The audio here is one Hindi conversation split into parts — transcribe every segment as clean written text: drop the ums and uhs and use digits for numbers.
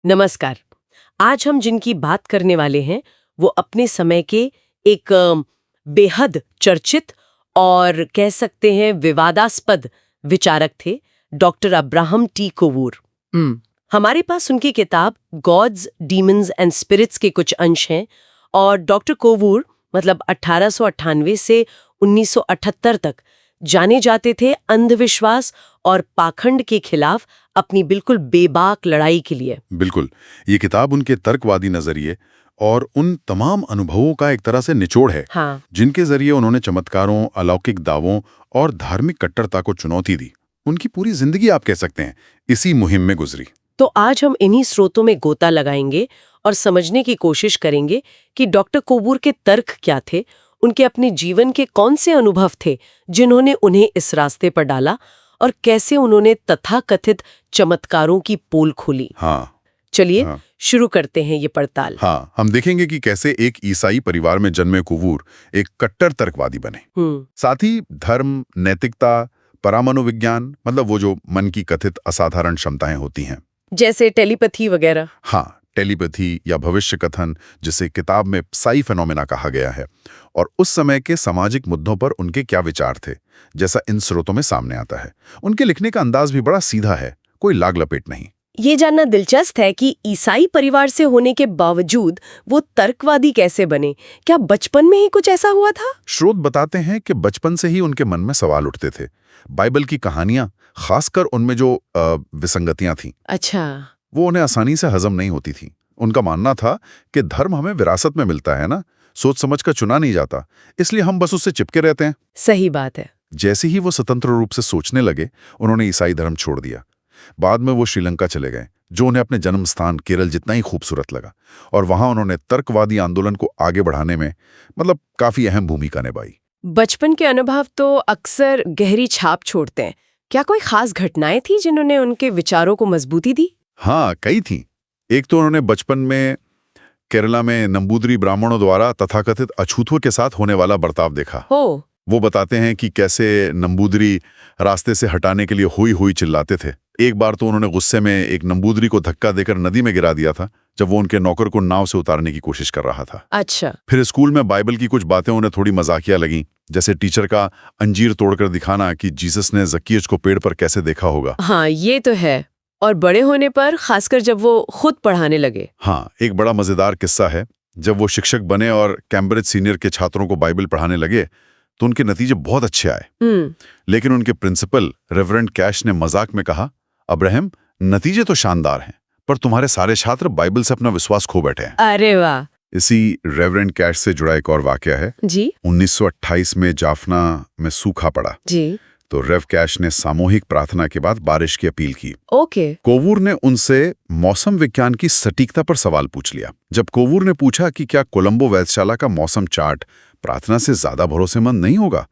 नमस्कार। आज हम जिनकी बात करने वाले हैं वो अपने समय के एक बेहद चर्चित और कह सकते हैं विवादास्पद विचारक थे, डॉक्टर अब्राहम टी कोवूर। हमारे पास उनकी किताब गॉड्स, डीमंस एंड स्पिरिट्स के कुछ अंश हैं और डॉक्टर कोवूर मतलब 1898 से 1978 तक जाने जाते थे अंधविश्वास और पाखंड के खिलाफ अपनी बिल्कुल बेबाक लड़ाई के लिए। बिल्कुल, ये किताब उनके तर्कवादी नजरिए और उन तमाम अनुभवों का एक तरह से निचोड़ है, जिनके जरिए उन्होंने चमत्कारों, अलौकिक दावों और धार्मिक कट्टरता को चुनौती दी। उनकी पूरी जिंदगी आप कह सकते हैं इसी मुहिम में गुजरी। तो आज हम इन्हीं स्रोतों में गोता लगाएंगे और समझने की कोशिश करेंगे कि डॉक्टर कोवूर के तर्क क्या थे, उनके अपने जीवन के कौन से अनुभव थे जिन्होंने उन्हें इस रास्ते पर डाला और कैसे उन्होंने तथाकथित चमत्कारों की पोल खोली। चलिए शुरू करते हैं ये पड़ताल। हम देखेंगे कि कैसे एक ईसाई परिवार में जन्मे कोवूर एक कट्टर तर्कवादी बने। साथ ही धर्म, नैतिकता, परामनोविज्ञान, मतलब वो जो मन की कथित असाधारण क्षमताएं होती हैं, जैसे टेलीपैथी वगैरह। टेलीपैथी या भविष्य कथन, जिसे किताब में साई फेनोमेना कहा गया है, और उस समय के सामाजिक मुद्दों पर उनके क्या विचार थे, जैसा इन स्रोतों में सामने आता है। उनके लिखने का अंदाज भी बड़ा सीधा है, कोई लाग लपेट नहीं। ये जानना दिलचस्प है कि ईसाई परिवार से होने के बावजूद वो तर्कवादी कैसे बने। क्या बचपन में ही कुछ ऐसा हुआ था? स्रोत बताते हैं कि बचपन से ही उनके मन में सवाल उठते थे। बाइबल की कहानियां, खासकर उनमें जो विसंगतियां थीं, वो उन्हें आसानी से हजम नहीं होती थी। उनका मानना था कि धर्म हमें विरासत में मिलता है ना, सोच समझ कर चुना नहीं जाता, इसलिए हम बस उससे चिपके रहते हैं। सही बात है। जैसे ही वो स्वतंत्र रूप से सोचने लगे, उन्होंने ईसाई धर्म छोड़ दिया। बाद में वो श्रीलंका चले गए, जो उन्हें अपने जन्म स्थान केरल जितना ही खूबसूरत लगा, और वहां उन्होंने तर्कवादी आंदोलन को आगे बढ़ाने में मतलब काफी अहम भूमिका निभाई। बचपन के अनुभव तो अक्सर गहरी छाप छोड़ते हैं। क्या कोई खास घटनाएं थी जिन्होंने उनके विचारों को मजबूती दी? कई थी। एक तो उन्होंने बचपन में केरला में नंबूदरी ब्राह्मणों द्वारा तथाकथित अछूतों के साथ होने वाला बर्ताव देखा। वो बताते हैं कि कैसे नंबूदरी रास्ते से हटाने के लिए हुई हुई चिल्लाते थे। एक बार तो उन्होंने गुस्से में एक नंबूदरी को धक्का देकर नदी में गिरा दिया था, जब वो उनके नौकर को नाव से उतारने की कोशिश कर रहा था। फिर स्कूल में बाइबल की कुछ बातें उन्हें थोड़ी मजाकिया लगी, जैसे टीचर का अंजीर तोड़कर दिखाना कि जीसस ने जक्कियस को पेड़ पर कैसे देखा होगा। ये तो है। और बड़े होने पर, खासकर जब वो खुद पढ़ाने लगे। एक बड़ा मजेदार किस्सा है। जब वो शिक्षक बने और कैम्ब्रिज सीनियर के छात्रों को बाइबल पढ़ाने लगे, तो उनके नतीजे बहुत अच्छे आए। लेकिन उनके प्रिंसिपल रेवरेंड कैश ने मजाक में कहा, अब्राहम, नतीजे तो शानदार हैं, पर तुम्हारे सारे छात्र बाइबल से अपना विश्वास खो बैठे हैं। अरे वाह। इसी रेवरेंड कैश से जुड़ा एक और वाकया है। 1928 में जाफना में सूखा पड़ा, तो रेव कैश ने सामूहिक प्रार्थना के बाद बारिश की अपील की। कोवूर ने उनसे मौसम विज्ञान की सटीकता पर सवाल पूछ लिया। जब कोवूर ने पूछा कि क्या कोलंबो वेधशाला का मौसम चार्ट प्रार्थना से ज्यादा भरोसेमंद नहीं होगा,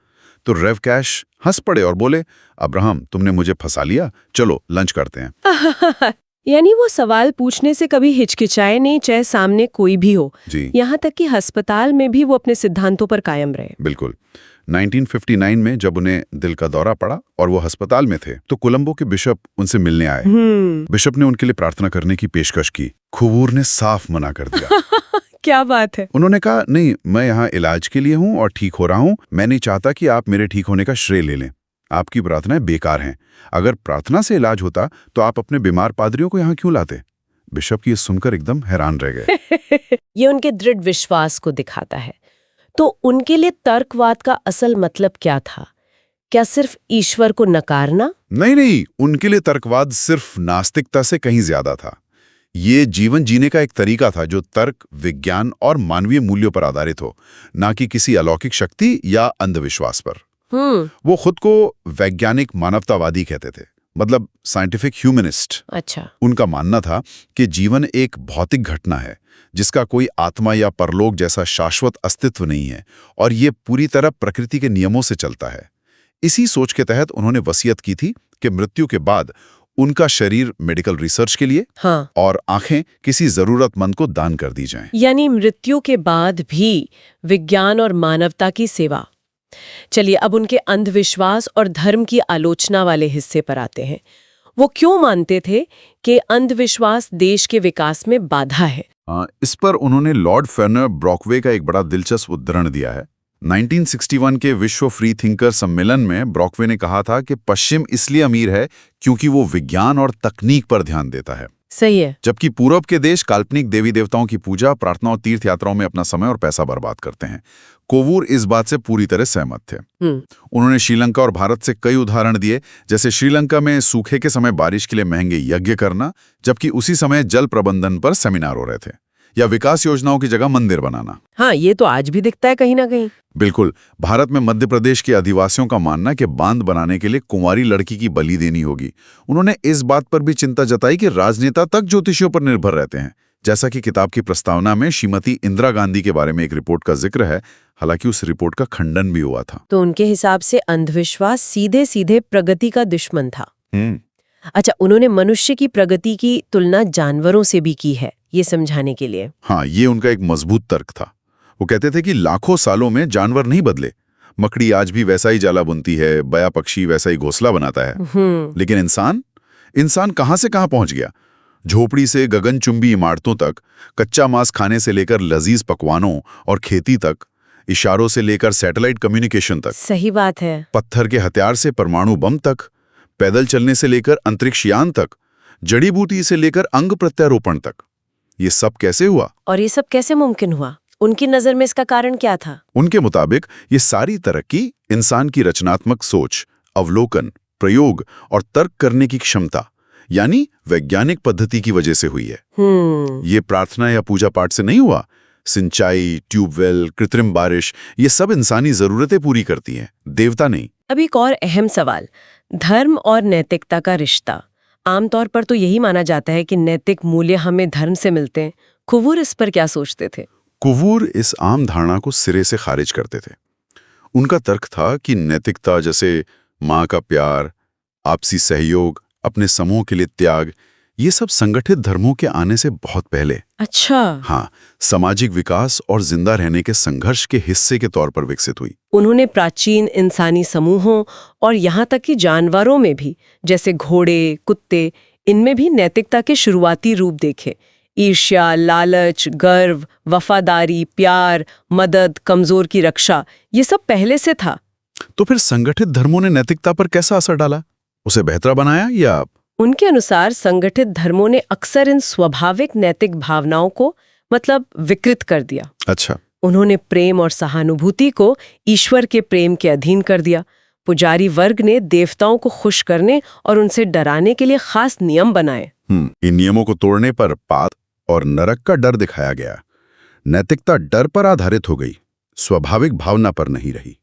तो रेव कैश हंस पड़े और बोले, अब्राहम, तुमने मुझे फंसा लिया, चलो लंच करते हैं। यानी वो सवाल पूछने से कभी हिचकिचाए नहीं, चाहे सामने कोई भी हो। यहाँ तक कि अस्पताल में भी वो अपने सिद्धांतों पर कायम रहे। बिल्कुल। 1959 में जब उन्हें दिल का दौरा पड़ा और वो अस्पताल में थे, तो कोलंबो के बिशप उनसे मिलने आए। बिशप ने उनके लिए प्रार्थना करने की पेशकश की। कोवूर ने साफ मना कर दिया। क्या बात है। उन्होंने कहा, नहीं, मैं यहाँ इलाज के लिए हूँ और ठीक हो रहा हूँ। मैं नहीं चाहता कि आप मेरे ठीक होने का श्रेय ले लें। आपकी प्रार्थनाएं बेकार हैं। अगर प्रार्थना से इलाज होता तो आप अपने बीमार पादरियों को यहाँ क्यों लाते? बिशप की ये सुनकर एकदम हैरान रह गए। ये उनके दृढ़ विश्वास को दिखाता है। तो उनके लिए तर्कवाद का असल मतलब क्या था? क्या सिर्फ ईश्वर को नकारना? नहीं, उनके लिए तर्कवाद सिर्फ नास्तिकता से कहीं ज्यादा था। ये जीवन जीने का एक तरीका था जो तर्क, विज्ञान और मानवीय मूल्यों पर आधारित हो, ना कि किसी अलौकिक शक्ति या अंधविश्वास पर। वो खुद को वैज्ञानिक मानवतावादी कहते थे, मतलब साइंटिफिक ह्यूमनिस्ट। उनका मानना था कि जीवन एक भौतिक घटना है जिसका कोई आत्मा या परलोक जैसा शाश्वत अस्तित्व नहीं है, और ये पूरी तरह प्रकृति के नियमों से चलता है। इसी सोच के तहत उन्होंने वसीयत की थी कि मृत्यु के बाद उनका शरीर मेडिकल रिसर्च के लिए और आंखें किसी जरूरतमंद को दान कर दी जाएं। यानी मृत्यु के बाद भी विज्ञान और मानवता की सेवा। चलिए अब उनके अंधविश्वास और धर्म की आलोचना वाले हिस्से पर आते हैं। वो क्यों मानते थे कि अंधविश्वास देश के विकास में बाधा है? इस पर उन्होंने लॉर्ड फेर्नर ब्रॉकवे का एक बड़ा दिलचस्प उद्धरण दिया है। 1961 के विश्व फ्री थिंकर सम्मेलन में ब्रॉकवे ने कहा था कि पश्चिम इसलिए अमीर है क्योंकि वो विज्ञान और तकनीक पर ध्यान देता है, सही है। जबकि पूरब के देश काल्पनिक देवी देवताओं की पूजा, प्रार्थना और तीर्थ यात्राओं में अपना समय और पैसा बर्बाद करते हैं। कोवूर इस बात से पूरी तरह सहमत थे। उन्होंने श्रीलंका और भारत से कई उदाहरण दिए, जैसे श्रीलंका में सूखे के समय बारिश के लिए महंगे यज्ञ करना, जबकि उसी समय जल प्रबंधन पर सेमिनार हो रहे थे, या विकास योजनाओं की जगह मंदिर बनाना। हाँ, ये तो आज भी दिखता है कहीं ना कहीं। बिल्कुल। भारत में मध्य प्रदेश के अधिवासियों का मानना कि बांध बनाने के लिए कुंवारी लड़की की बलि देनी होगी। उन्होंने इस बात पर भी चिंता जताई कि राजनेता तक ज्योतिषियों पर निर्भर रहते हैं, जैसा कि किताब की प्रस्तावना में श्रीमती इंदिरा गांधी के बारे में एक रिपोर्ट का जिक्र है, हालांकि उस रिपोर्ट का खंडन भी हुआ था। तो उनके हिसाब से अंधविश्वास सीधे सीधे प्रगति का दुश्मन था। अच्छा, उन्होंने मनुष्य की प्रगति की तुलना जानवरों से भी की है, ये समझाने के लिए। हाँ, ये उनका एक मजबूत तर्क था। वो कहते थे कि लाखों सालों में जानवर नहीं बदले। मकड़ी आज भी वैसा ही जाला बुनती है, बया पक्षी वैसा ही घोंसला बनाता है, लेकिन इंसान कहां से कहां पहुंच गया। झोपड़ी से गगनचुंबी इमारतों तक, कच्चा मांस खाने से लेकर लजीज पकवानों और खेती तक, इशारों से लेकर सैटेलाइट कम्युनिकेशन तक। सही बात है। पत्थर के हथियार से परमाणु बम तक, पैदल चलने से लेकर अंतरिक्ष यान तक, जड़ी बूटी से लेकर अंग प्रत्यारोपण तक। ये सब कैसे हुआ? और ये सब कैसे मुमकिन हुआ? उनकी नजर में इसका कारण क्या था? उनके मुताबिक ये सारी तरक्की इंसान की रचनात्मक सोच, अवलोकन, प्रयोग और तर्क करने की क्षमता, यानी वैज्ञानिक पद्धति की वजह से हुई है। ये प्रार्थना या पूजा पाठ से नहीं हुआ। सिंचाई, ट्यूबवेल, कृत्रिम बारिश, ये सब इंसानी जरूरतें पूरी करती हैं, देवता नहीं। अब एक और अहम सवाल, धर्म और नैतिकता का रिश्ता। आमतौर पर तो यही माना जाता है कि नैतिक मूल्य हमें धर्म से मिलते हैं। कोवूर इस पर क्या सोचते थे? कोवूर इस आम धारणा को सिरे से खारिज करते थे। उनका तर्क था कि नैतिकता जैसे माँ का प्यार, आपसी सहयोग, अपने समूह के लिए त्याग, ये सब संगठित धर्मों के आने से बहुत पहले, अच्छा, हाँ, सामाजिक विकास और जिंदा रहने के संघर्ष के हिस्से के तौर पर विकसित हुई। उन्होंने प्राचीन इंसानी समूहों और यहाँ तक कि जानवरों में भी, जैसे घोड़े, कुत्ते, इनमें भी नैतिकता के शुरुआती रूप देखे। ईर्ष्या, लालच, गर्व, वफादारी, प्यार, मदद, कमजोर की रक्षा, ये सब पहले से था। तो फिर संगठित धर्मों ने नैतिकता पर कैसा असर डाला? उसे बेहतर बनाया या? उनके अनुसार संगठित धर्मों ने अक्सर इन स्वाभाविक नैतिक भावनाओं को विकृत कर दिया। अच्छा। उन्होंने प्रेम और सहानुभूति को ईश्वर के प्रेम के अधीन कर दिया। पुजारी वर्ग ने देवताओं को खुश करने और उनसे डराने के लिए खास नियम बनाए। इन नियमों को तोड़ने पर पाप और नरक का डर दिखाया गया। नैतिकता डर पर आधारित हो गई, स्वाभाविक भावना पर नहीं रही।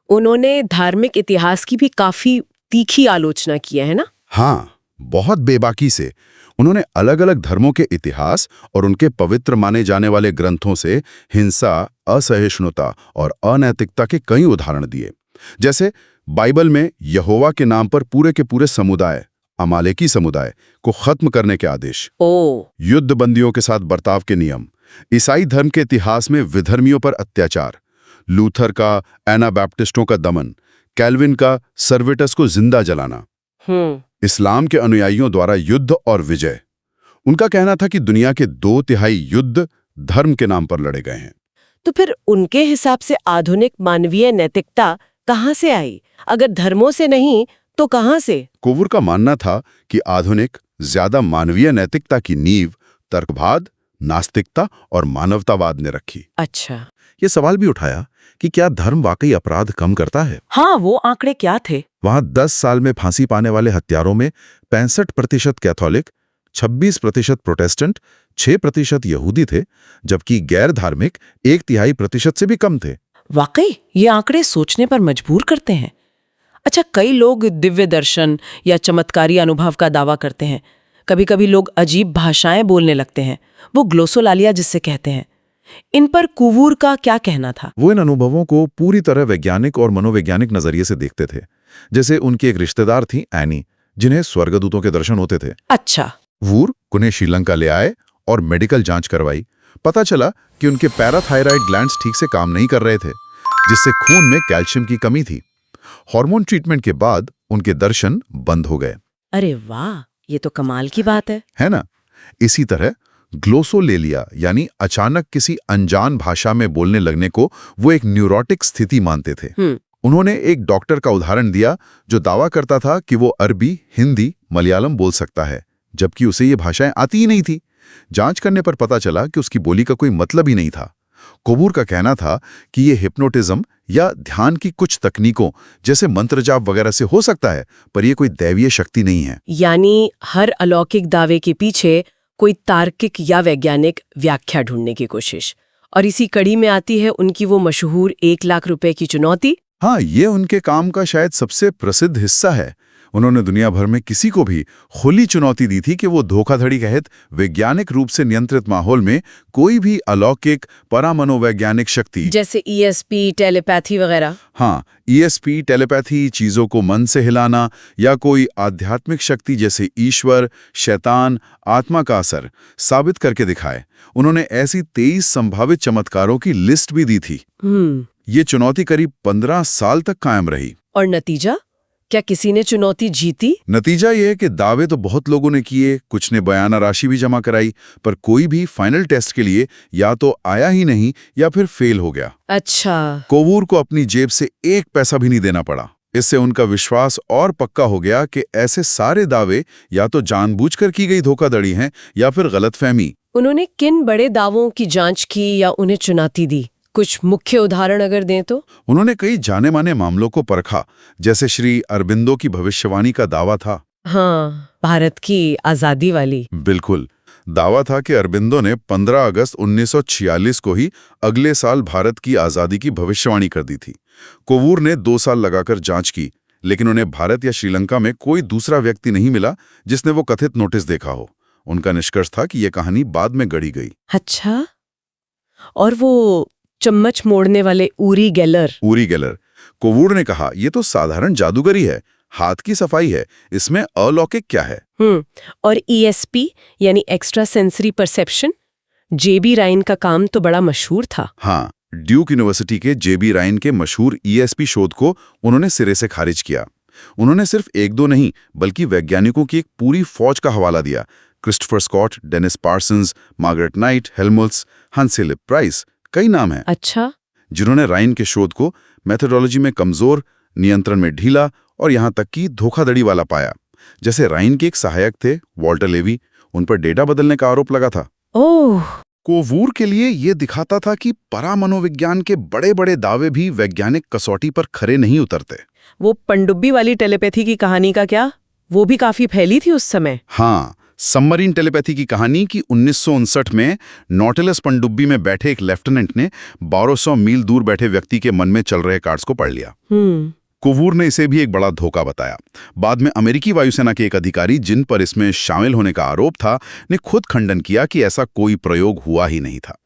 उन्होंने धार्मिक इतिहास की भी काफी तीखी आलोचना की है ना? हाँ, बहुत बेबाकी से। उन्होंने अलग अलग धर्मों के इतिहास और उनके पवित्र माने जाने वाले ग्रंथों से हिंसा, असहिष्णुता और अनैतिकता के कई उदाहरण दिए। जैसे बाइबल में यहोवा के नाम पर पूरे के पूरे समुदाय, अमालेकी समुदाय, को खत्म करने के आदेश, युद्ध बंदियों के साथ बर्ताव के नियम, ईसाई धर्म के इतिहास में विधर्मियों पर अत्याचार, लूथर का एनाबैप्टिस्टों का दमन, कैल्विन का सर्वेटस को जिंदा जलाना, इस्लाम के अनुयायियों द्वारा युद्ध और विजय। उनका कहना था कि दुनिया के 2/3 युद्ध धर्म के नाम पर लड़े गए हैं। तो फिर उनके हिसाब से आधुनिक मानवीय नैतिकता कहाँ से आई? अगर धर्मों से नहीं तो कहाँ से? कोवूर का मानना था कि आधुनिक, ज्यादा मानवीय नैतिकता की नींव तर्कवाद, नास्तिकता और मानवतावाद ने रखी। अच्छा। ये सवाल भी उठाया कि क्या धर्म वाकई अपराध कम करता है? हाँ, वो आंकड़े क्या थे? वहां 10 साल में फांसी पाने वाले हत्यारों में 65% कैथोलिक, 26% प्रोटेस्टेंट, 6% यहूदी थे, जबकि गैर धार्मिक 1/3% से भी कम थे। वाकई ये आंकड़े सोचने पर मजबूर करते हैं। अच्छा, कई लोग दिव्य दर्शन या चमत्कारी अनुभव का दावा करते हैं। कभी कभी लोग अजीब भाषाएं बोलने लगते हैं, वो ग्लोसोलालिया जिससे कहते हैं। इन पर कोवूर का क्या कहना था? वो इन अनुभवों को पूरी तरह वैज्ञानिक और मनोवैज्ञानिक नजरिए से देखते थे। जैसे उनकी एक रिश्तेदार थी एनी, जिन्हें स्वर्गदूतों के दर्शन होते थे। अच्छा। वूर उन्हें श्रीलंका ले आए और मेडिकल जांच करवाई। पता चला कि उनके पैराथायराइड ग्लैंड्स ठीक से काम नहीं कर रहे थे, जिससे खून में कैल्शियम की कमी थी। हार्मोन ट्रीटमेंट के बाद उनके दर्शन बंद हो गए। अरे वाह, ये तो कमाल की बात है ना? इसी तरह ग्लोसोलेलिया यानी अचानक किसी अनजान भाषा में बोलने लगने को वो एक न्यूरोटिक स्थिति मानते थे। उन्होंने एक डॉक्टर का उदाहरण दिया जो दावा करता था कि वो अरबी, हिंदी, मलयालम बोल सकता है, जबकि उसे ये भाषाएं आती ही नहीं थी। जांच करने पर पता चला कि उसकी बोली का कोई मतलब ही नहीं था। कोबूर का कहना था कि ये हिप्नोटिज्म या ध्यान की कुछ तकनीकों जैसे मंत्र जाप वगैरह से हो सकता है, पर यह कोई दैवीय शक्ति नहीं है। यानी हर अलौकिक दावे के पीछे कोई तार्किक या वैज्ञानिक व्याख्या ढूंढने की कोशिश। और इसी कड़ी में आती है उनकी वो मशहूर 1 लाख रुपए की चुनौती। हाँ, ये उनके काम का शायद सबसे प्रसिद्ध हिस्सा है। उन्होंने दुनिया भर में किसी को भी खुली चुनौती दी थी कि वो धोखाधड़ी रहित वैज्ञानिक रूप से नियंत्रित माहौल में कोई भी अलौकिक परामनोवैज्ञानिक शक्ति, जैसे ईएसपी, टेलीपैथी वगैरह। हाँ, ईएसपी, टेलीपैथी, चीजों को मन से हिलाना या कोई आध्यात्मिक शक्ति जैसे ईश्वर, शैतान, आत्मा का असर साबित करके दिखाए। उन्होंने ऐसी 23 संभावित चमत्कारों की लिस्ट भी दी थी। ये चुनौती करीब 15 साल तक कायम रही। और नतीजा? क्या किसी ने चुनौती जीती? नतीजा ये है कि दावे तो बहुत लोगों ने किए, कुछ ने बयाना राशि भी जमा कराई, पर कोई भी फाइनल टेस्ट के लिए या तो आया ही नहीं या फिर फेल हो गया। अच्छा। कोवूर को अपनी जेब से 1 पैसा भी नहीं देना पड़ा। इससे उनका विश्वास और पक्का हो गया कि ऐसे सारे दावे या तो जानबूझकर की गई धोखाधड़ी हैं या फिर गलतफहमी। उन्होंने किन बड़े दावों की जांच की या उन्हें चुनौती दी? कुछ मुख्य उदाहरण अगर दें तो? उन्होंने कई जाने माने मामलों को परखा, जैसे श्री अरबिंदो की भविष्यवाणी का दावा था। हाँ, भारत की आजादी वाली। बिल्कुल। दावा था कि अरबिंदो ने 15 अगस्त 1946 को ही अगले साल भारत की आजादी की भविष्यवाणी कर दी थी। कोवूर ने 2 साल लगाकर जांच की, लेकिन उन्हें भारत या श्रीलंका में कोई दूसरा व्यक्ति नहीं मिला जिसने वो कथित नोटिस देखा हो। उनका निष्कर्ष था कि यह कहानी बाद में गढ़ी गई। अच्छा। और वो चम्मच मोड़ने वाले ऊरी गेलर? कोवूर ने कहा, यह तो साधारण जादूगरी है, हाथ की सफाई है, इसमें अलौकिक क्या है? और ईएसपी यानी एक्स्ट्रा सेंसरी परसेप्शन, जेबी राइन का काम तो बड़ा मशहूर था। हाँ, ड्यूक यूनिवर्सिटी के जेबी राइन के मशहूर ईएसपी शोध को उन्होंने सिरे से खारिज किया। उन्होंने सिर्फ 1-2 नहीं, बल्कि वैज्ञानिकों की एक पूरी फौज का हवाला दिया। Christopher Scott, Dennis Parsons, Margaret Knight, हेल्मुल्स, हंस फिलिप प्राइस, कई नाम हैं। अच्छा। जिन्होंने राइन के शोध को मेथोडोलॉजी में कमजोर, नियंत्रण में ढीला और यहां तक कि धोखाधड़ी वाला पाया। जैसे राइन के एक सहायक थे वॉल्टर लेवी, उन पर डेटा बदलने का आरोप लगा था। ओह। कोवूर के लिए ये दिखाता था कि परामनोविज्ञान के बड़े-बड़े दावे भी वैज्ञानिक कसौटी पर खरे नहीं उतरते। वो पनडुब्बी वाली टेलीपैथी की कहानी का क्या? वो भी काफी फैली थी उस समय। हाँ, सबमरीन टेलीपैथी की कहानी की 1959 में नॉटिलस पनडुब्बी में बैठे एक लेफ्टिनेंट ने 1200 मील दूर बैठे व्यक्ति के मन में चल रहे कार्ड्स को पढ़ लिया। कोवूर ने इसे भी एक बड़ा धोखा बताया। बाद में अमेरिकी वायुसेना के एक अधिकारी, जिन पर इसमें शामिल होने का आरोप था, ने खुद खंडन किया कि ऐसा कोई प्रयोग हुआ ही नहीं था।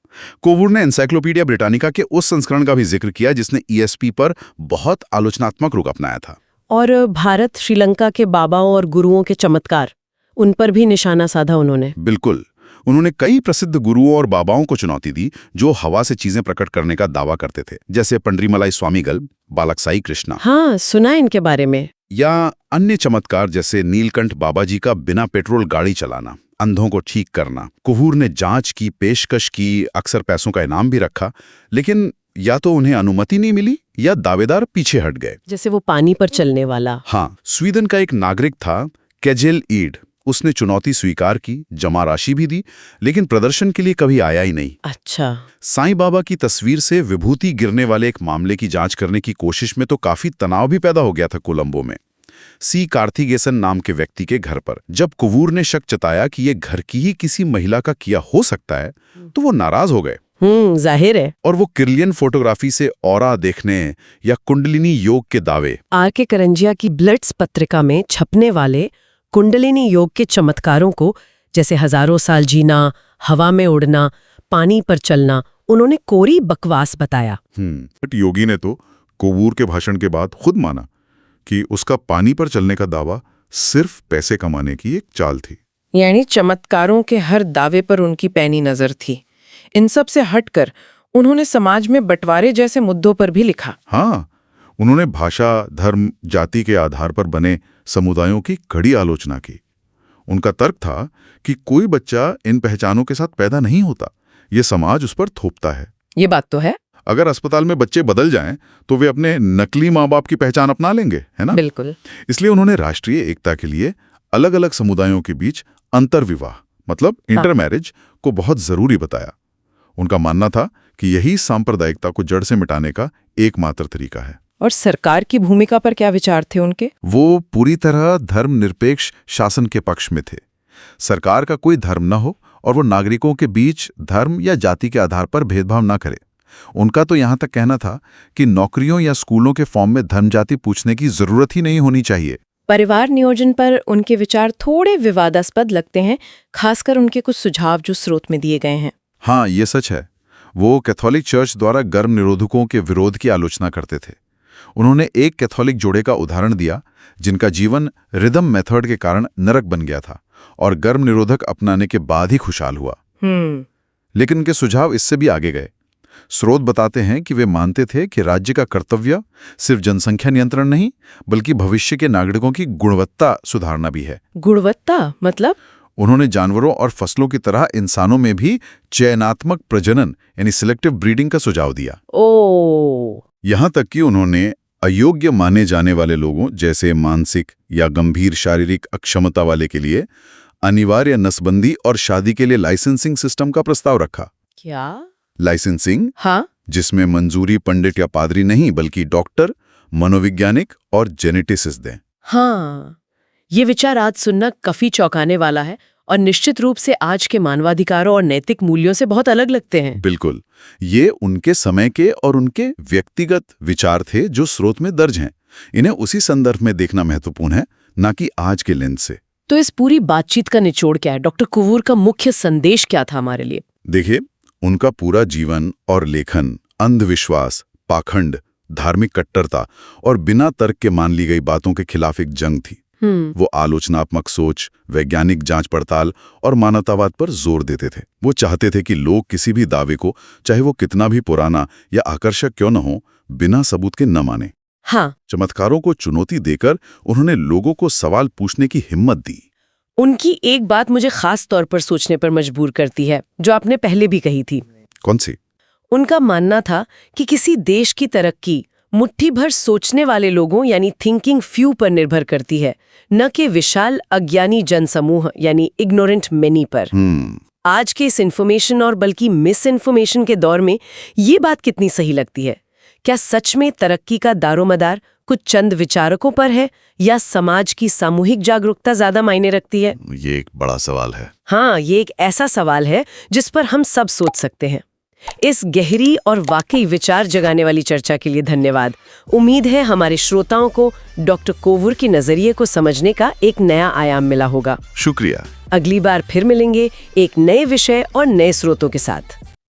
कोवूर ने एनसाइक्लोपीडिया ब्रिटानिका के उस संस्करण का भी जिक्र किया जिसने ईएसपी पर बहुत आलोचनात्मक रुख अपनाया था। और भारत श्रीलंका के बाबाओं और गुरुओं के चमत्कार, उन पर भी निशाना साधा उन्होंने। बिल्कुल। उन्होंने कई प्रसिद्ध गुरुओं और बाबाओं को चुनौती दी जो हवा से चीजें प्रकट करने का दावा करते थे, जैसे पंडरीमलाई स्वामीगल, बालकसाई कृष्णा। हाँ, सुना इनके बारे में। या अन्य चमत्कार जैसे नीलकंठ बाबा जी का बिना पेट्रोल गाड़ी चलाना, अंधों को ठीक करना। कोवूर ने जांच की, पेशकश की, अक्सर पैसों का इनाम भी रखा, लेकिन या तो उन्हें अनुमति नहीं मिली या दावेदार पीछे हट गए। जैसे वो पानी पर चलने वाला। हाँ, स्वीडन का एक नागरिक था केजेल ईड, उसने चुनौती स्वीकार की, जमा राशि भी दी, लेकिन प्रदर्शन के लिए कभी आया ही नहीं। अच्छा। साईं बाबा की तस्वीर से विभूति गिरने वाले एक मामले की जांच करने की कोशिश में तो काफी तनाव भी पैदा हो गया था कोलंबो में, सी कार्थिगेसन नाम के व्यक्ति के घर पर। जब कोवूर ने शक जताया कि ये घर की ही किसी महिला का किया हो सकता है, तो वो नाराज हो गए। जाहिर है। और वो किर्लियन फोटोग्राफी से ऑरा देखने या कुंडलिनी योग के दावे, आर.के. करंजिया की ब्लड्स पत्रिका में छपने वाले कुंडलिनी योग के चमत्कारों को, जैसे हजारों साल जीना, हवा में उड़ना, पानी पर चलना, उन्होंने कोरी बकवास बताया। बट योगी ने तो कोवूर के भाषण के बाद खुद माना कि उसका पानी पर चलने का दावा सिर्फ पैसे कमाने की एक चाल थी। यानी चमत्कारों के हर दावे पर उनकी पैनी नजर थी। इन सब से हटकर उन्होंने समाज में बंटवारे जैसे मुद्दों पर भी लिखा। हाँ, उन्होंने भाषा, धर्म, जाति के आधार पर बने समुदायों की कड़ी आलोचना की। उनका तर्क था कि कोई बच्चा इन पहचानों के साथ पैदा नहीं होता, ये समाज उस पर थोपता है। ये बात तो है। अगर अस्पताल में बच्चे बदल जाएं तो वे अपने नकली माँ बाप की पहचान अपना लेंगे, है ना? बिल्कुल। इसलिए उन्होंने राष्ट्रीय एकता के लिए अलग अलग समुदायों के बीच अंतर्विवाह मतलब इंटरमैरिज को बहुत जरूरी बताया। उनका मानना था कि यही सांप्रदायिकता को जड़ से मिटाने का एकमात्र तरीका है। और सरकार की भूमिका पर क्या विचार थे उनके? वो पूरी तरह धर्मनिरपेक्ष शासन के पक्ष में थे। सरकार का कोई धर्म न हो और वो नागरिकों के बीच धर्म या जाति के आधार पर भेदभाव न करे। उनका तो यहां तक कहना था कि नौकरियों या स्कूलों के फॉर्म में धर्म जाति पूछने की जरूरत ही नहीं होनी चाहिए। परिवार नियोजन पर उनके विचार थोड़े विवादास्पद लगते हैं, खासकर उनके कुछ सुझाव जो स्रोत में दिए गए हैं। हाँ, ये सच है। वो कैथोलिक चर्च द्वारा गर्भ निरोधकों के विरोध की आलोचना करते थे। उन्होंने एक कैथोलिक जोड़े का उदाहरण दिया जिनका जीवन रिदम मेथड के कारण नरक बन गया था और गर्भ निरोधक अपनाने के बाद ही खुशहाल हुआ। लेकिन उनके सुझाव इससे भी आगे गए। स्रोत बताते हैं कि वे मानते थे कि राज्य का कर्तव्य सिर्फ जनसंख्या नियंत्रण नहीं बल्कि भविष्य के नागरिकों की गुणवत्ता सुधारना भी है। गुणवत्ता मतलब? उन्होंने जानवरों और फसलों की तरह इंसानों में भी चयनात्मक प्रजनन यानी सिलेक्टिव ब्रीडिंग का सुझाव दिया। यहां तक कि उन्होंने अयोग्य माने जाने वाले लोगों जैसे मानसिक या गंभीर शारीरिक अक्षमता वाले के लिए अनिवार्य नसबंदी और शादी के लिए लाइसेंसिंग सिस्टम का प्रस्ताव रखा। क्या? लाइसेंसिंग? हाँ, जिसमें मंजूरी पंडित या पादरी नहीं बल्कि डॉक्टर, मनोवैज्ञानिक और जेनेटिसिस्ट दें। हाँ, ये विचार आज सुनना काफी चौंकाने वाला है और निश्चित रूप से आज के मानवाधिकारों और नैतिक मूल्यों से बहुत अलग लगते हैं। बिल्कुल, ये उनके समय के और उनके व्यक्तिगत विचार थे जो स्रोत में दर्ज हैं। इन्हें उसी संदर्भ में देखना महत्वपूर्ण है, ना कि आज के लेंस से। तो इस पूरी बातचीत का निचोड़ क्या है? डॉक्टर कोवूर का मुख्य संदेश क्या था हमारे लिए? देखिए, उनका पूरा जीवन और लेखन अंधविश्वास, पाखंड, धार्मिक कट्टरता और बिना तर्क के मान ली गई बातों के खिलाफ एक जंग थी। वो आलोचनात्मक सोच, वैज्ञानिक जांच पड़ताल और मानवतावाद पर जोर देते थे। वो चाहते थे कि लोग किसी भी दावे को, चाहे वो कितना भी पुराना या आकर्षक क्यों न हो, बिना सबूत के न माने। हाँ, चमत्कारों को चुनौती देकर उन्होंने लोगों को सवाल पूछने की हिम्मत दी। उनकी एक बात मुझे खास तौर पर सोचने पर मजबूर करती है, जो आपने पहले भी कही थी। कौन सी? उनका मानना था कि किसी देश की तरक्की मुट्ठी भर सोचने वाले लोगों यानी थिंकिंग फ्यू पर निर्भर करती है, न कि विशाल अज्ञानी जनसमूह यानी इग्नोरेंट मेनी पर। आज के इस इन्फॉर्मेशन और बल्कि मिस इन्फॉर्मेशन के दौर में ये बात कितनी सही लगती है? क्या सच में तरक्की का दारोमदार कुछ चंद विचारकों पर है या समाज की सामूहिक जागरूकता ज्यादा मायने रखती है? ये एक बड़ा सवाल है। हाँ, ये एक ऐसा सवाल है जिस पर हम सब सोच सकते हैं। इस गहरी और वाकई विचार जगाने वाली चर्चा के लिए धन्यवाद। उम्मीद है हमारे श्रोताओं को डॉक्टर कोवूर के नजरिए को समझने का एक नया आयाम मिला होगा। शुक्रिया। अगली बार फिर मिलेंगे एक नए विषय और नए स्रोतों के साथ।